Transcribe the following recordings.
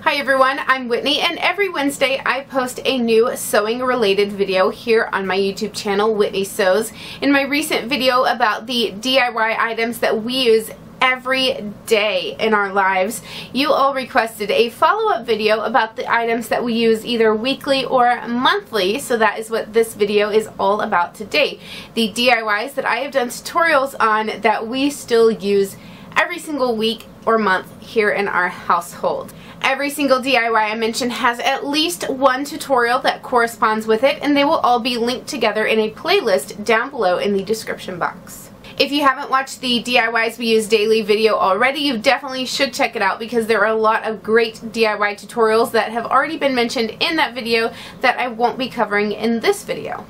Hi everyone, I'm Whitney, and every Wednesday I post a new sewing related video here on my YouTube channel, Whitney Sews. In my recent video about the DIY items that we use every day in our lives, you all requested a follow-up video about the items that we use either weekly or monthly, so that is what this video is all about today. The DIYs that I have done tutorials on that we still use every single week or month here in our household. Every single DIY I mention has at least one tutorial that corresponds with it, and they will all be linked together in a playlist down below in the description box. If you haven't watched the DIYs we use daily video already, you definitely should check it out because there are a lot of great DIY tutorials that have already been mentioned in that video that I won't be covering in this video.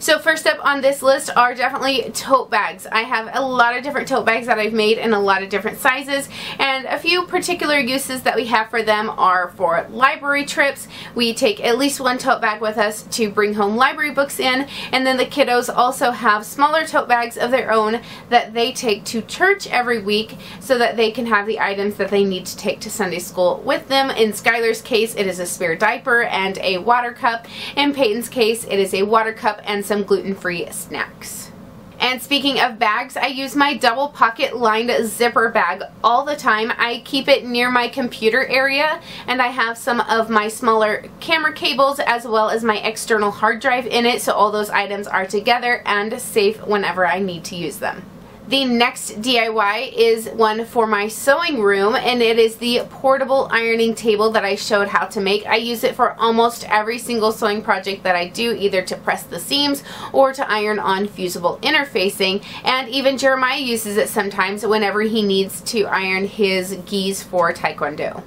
So first up on this list are definitely tote bags. I have a lot of different tote bags that I've made in a lot of different sizes, and a few particular uses that we have for them are for library trips. We take at least one tote bag with us to bring home library books in, and then the kiddos also have smaller tote bags of their own that they take to church every week so that they can have the items that they need to take to Sunday school with them. In Skylar's case, it is a spare diaper and a water cup. In Peyton's case, it is a water cup and some gluten-free snacks. And speaking of bags, I use my double pocket lined zipper bag all the time. I keep it near my computer area, and I have some of my smaller camera cables as well as my external hard drive in it, so all those items are together and safe whenever I need to use them. The next DIY is one for my sewing room, and it is the portable ironing table that I showed how to make. I use it for almost every single sewing project that I do, either to press the seams or to iron on fusible interfacing, and even Jeremiah uses it sometimes whenever he needs to iron his gis for Taekwondo.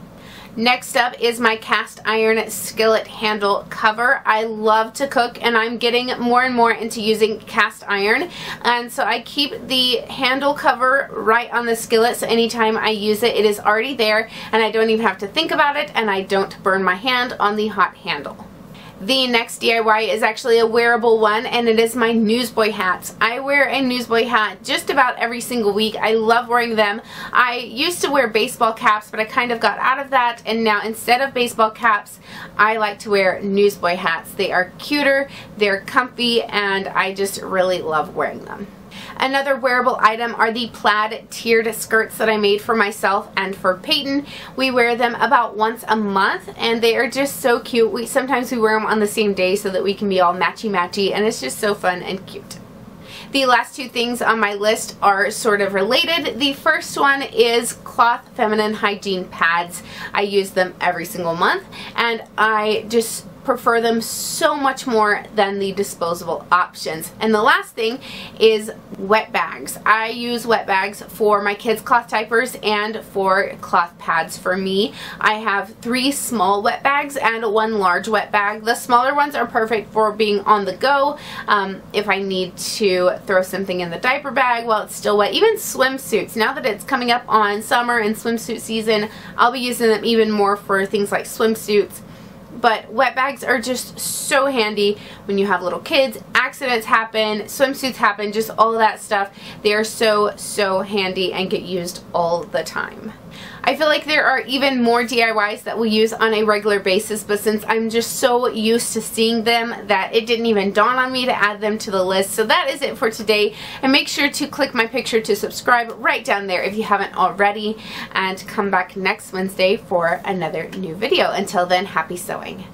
Next up is my cast iron skillet handle cover. I love to cook, and I'm getting more and more into using cast iron, and so I keep the handle cover right on the skillet, so anytime I use it, it is already there and I don't even have to think about it, and I don't burn my hand on the hot handle. The next DIY is actually a wearable one, and it is my Newsboy hats. I wear a Newsboy hat just about every single week. I love wearing them. I used to wear baseball caps, but I kind of got out of that, and now instead of baseball caps, I like to wear Newsboy hats. They are cuter, they're comfy, and I just really love wearing them. Another wearable item are the plaid tiered skirts that I made for myself and for Peyton. We wear them about once a month, and they are just so cute. Sometimes we wear them on the same day so that we can be all matchy-matchy, and it's just so fun and cute. The last two things on my list are sort of related. The first one is cloth feminine hygiene pads. I use them every single month, and I just prefer them so much more than the disposable options. And the last thing is wet bags. I use wet bags for my kids' cloth diapers and for cloth pads for me. I have 3 small wet bags and 1 large wet bag. The smaller ones are perfect for being on the go, if I need to throw something in the diaper bag while it's still wet. Even swimsuits. Now that it's coming up on summer and swimsuit season, I'll be using them even more for things like swimsuits. But wet bags are just so handy when you have little kids, accidents happen, swimsuits happen, just all of that stuff. They are so handy and get used all the time. I feel like there are even more DIYs that we use on a regular basis, but since I'm just so used to seeing them that it didn't even dawn on me to add them to the list. So that is it for today, and make sure to click my picture to subscribe right down there if you haven't already, and come back next Wednesday for another new video. Until then, happy sewing.